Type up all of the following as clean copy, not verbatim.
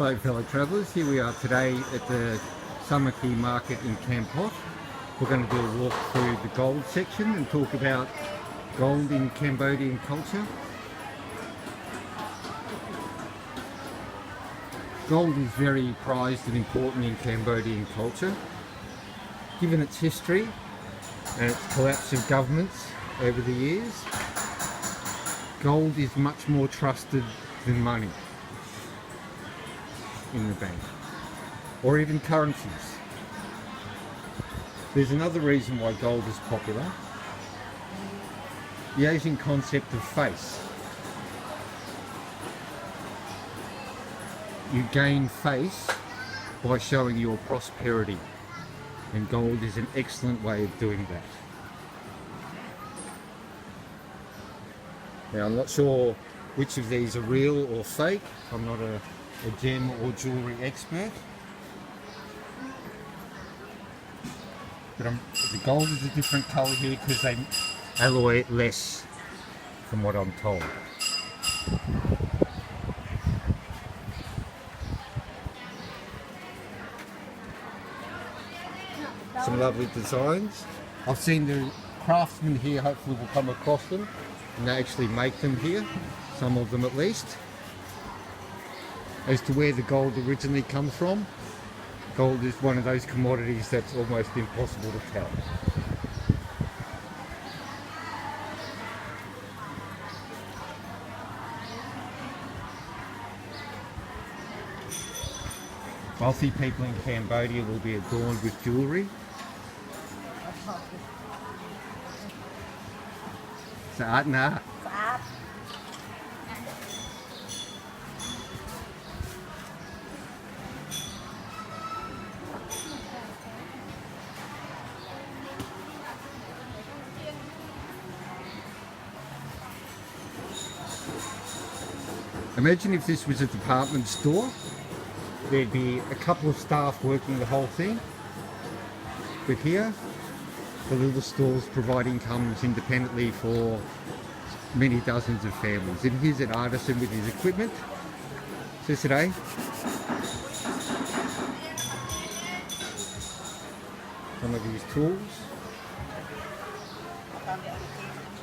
Hello fellow travellers, here we are today at the Samaki Market in Kampot. We're going to do a walk through the gold section and talk about gold in Cambodian culture. Gold is very prized and important in Cambodian culture. Given its history and its collapse of governments over the years, gold is much more trusted than money in the bank, or even currencies. There's another reason why gold is popular. The Asian concept of face. You gain face by showing your prosperity, and gold is an excellent way of doing that. Now, I'm not sure which of these are real or fake. I'm not a gem or jewellery expert, but the gold is a different colour here because they alloy it less, from what I'm told. Some lovely designs. I've seen the craftsmen here, hopefully we'll come across them, and they actually make them here, some of them at least. As to where the gold originally comes from, gold is one of those commodities that's almost impossible to tell. Wealthy people in Cambodia will be adorned with jewellery. Saat na. Imagine if this was a department store. There'd be a couple of staff working the whole thing, but here the little stores provide incomes independently for many dozens of families. And here's an artisan with his equipment. So today, some of his tools.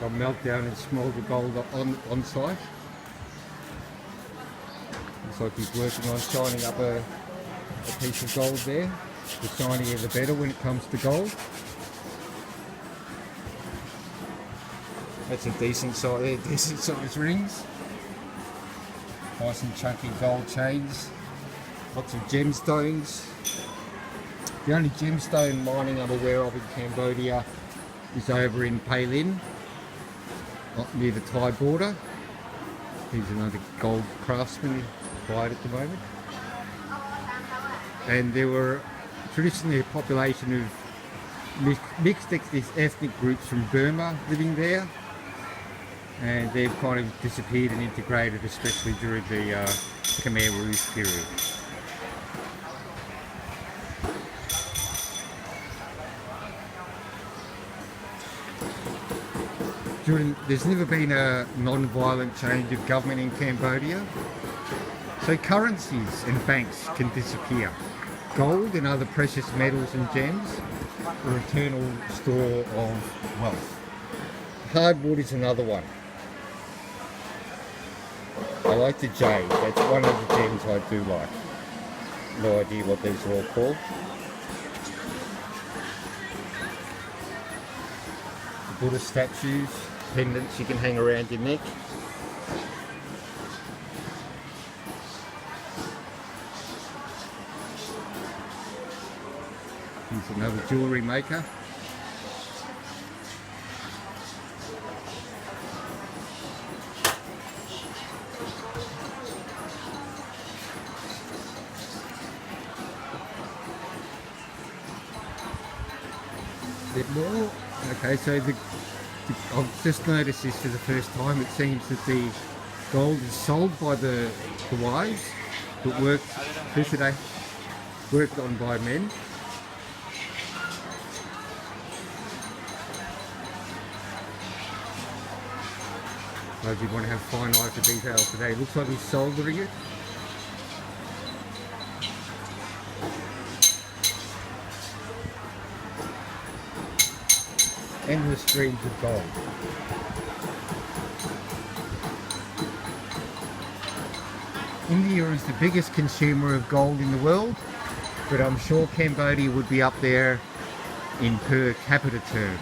I'll melt down and smolder gold on site. Looks like he's working on shining up a piece of gold there. The shinier the better when it comes to gold. That's a decent size rings. Nice and chunky gold chains. Lots of gemstones. The only gemstone mining I'm aware of in Cambodia is over in Pailin, not near the Thai border. Here's another gold craftsman quiet at the moment. And there were traditionally a population of mixed ethnic groups from Burma living there, and they've kind of disappeared and integrated, especially during the Khmer Rouge period. There's never been a non-violent change of government in Cambodia, so currencies and banks can disappear. Gold and other precious metals and gems are an eternal store of wealth. Hardwood is another one. I like the jade, that's one of the gems I do like. No idea what these are all called. The Buddha statues, pendants you can hang around your neck. Here's another jewellery maker. Bit more. Okay, so I've just noticed this for the first time. It seems that the gold is sold by the wives, but worked on by men. So if you want to have fine eye for detail today, it looks like he's soldering it. endless streams of gold. India is the biggest consumer of gold in the world, but I'm sure Cambodia would be up there in per capita terms.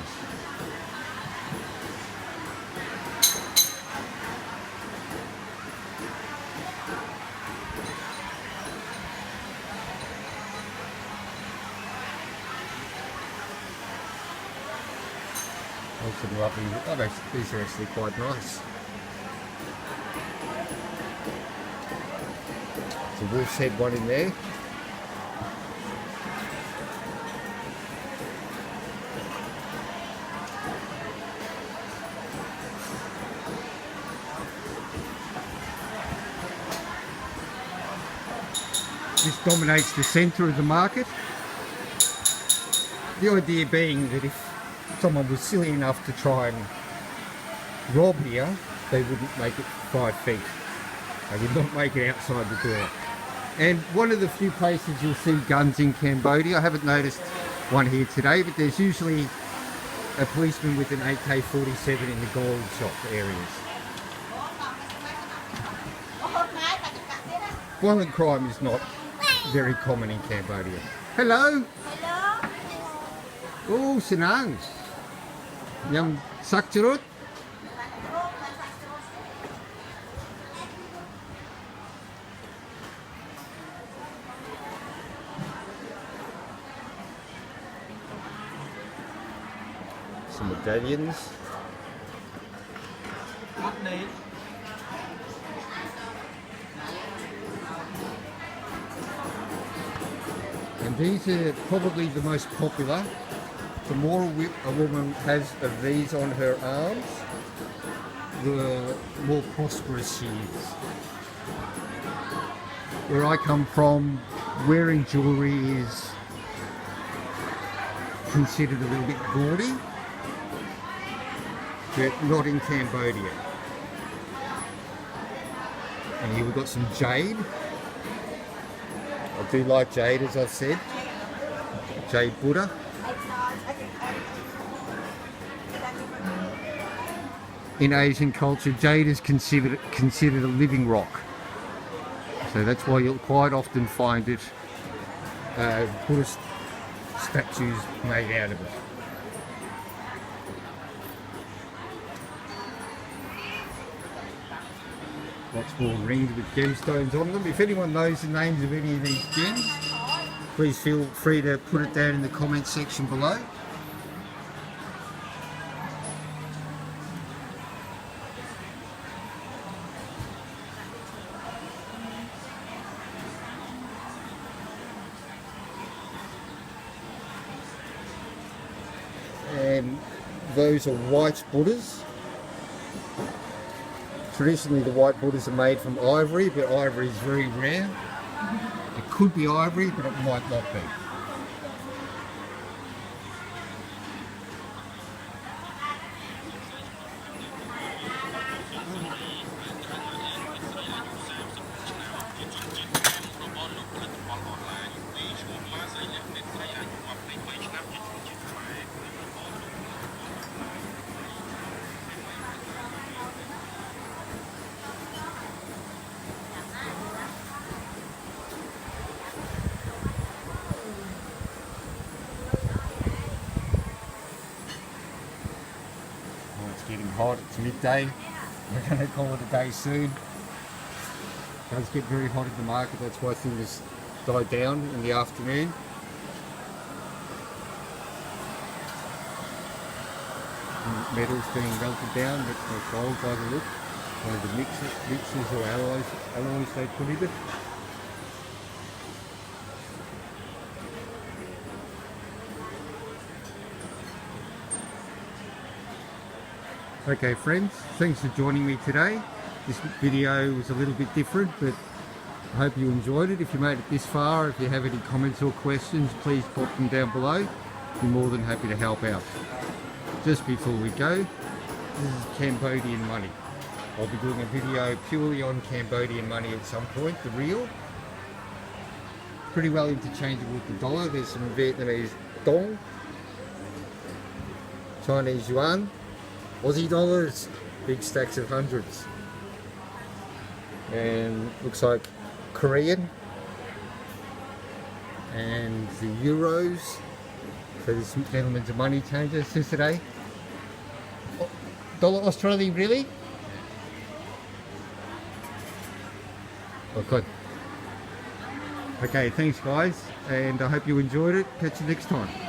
Some lovely, these are actually quite nice. There's a wolf's head one in there. This dominates the centre of the market. The idea being that if someone was silly enough to try and rob here, they wouldn't make it 5 feet. They would not make it outside the door. And one of the few places you'll see guns in Cambodia, I haven't noticed one here today, but there's usually a policeman with an AK-47 in the gold shop areas. Violent crime is not very common in Cambodia. Hello! Hello! Oh, senang! Yang sakcherut? Some medallions. And these are probably the most popular. The more a woman has of these on her arms, the more prosperous she is. Where I come from, wearing jewellery is considered a little bit gaudy, but not in Cambodia. And here we've got some jade. I do like jade, as I've said. Jade Buddha. In Asian culture, jade is considered a living rock. So that's why you'll quite often find it Buddhist statues made out of it. Lots more rings with gemstones on them. If anyone knows the names of any of these gems, please feel free to put it down in the comments section below. And those are white Buddhas. Traditionally the white Buddhas are made from ivory, but ivory is very rare. It could be ivory, but it might not be. Getting hot, it's midday. We're going to call it a day soon. It does get very hot in the market, that's why things die down in the afternoon. And metal's being melted down, that's no gold by the look. One of the mixes or alloys they put in it. Okay friends, thanks for joining me today. This video was a little bit different, but I hope you enjoyed it. If you made it this far, if you have any comments or questions, please pop them down below. I'll be more than happy to help out. Just before we go, this is Cambodian money. I'll be doing a video purely on Cambodian money at some point, the real. Pretty well interchangeable with the dollar. There's some Vietnamese dong, Chinese yuan, Aussie dollars, big stacks of hundreds. And looks like Korean. And the euros. So this gentleman's a money changer since today. Dollar Australia, really? Oh, good. Okay, thanks guys, and I hope you enjoyed it. Catch you next time.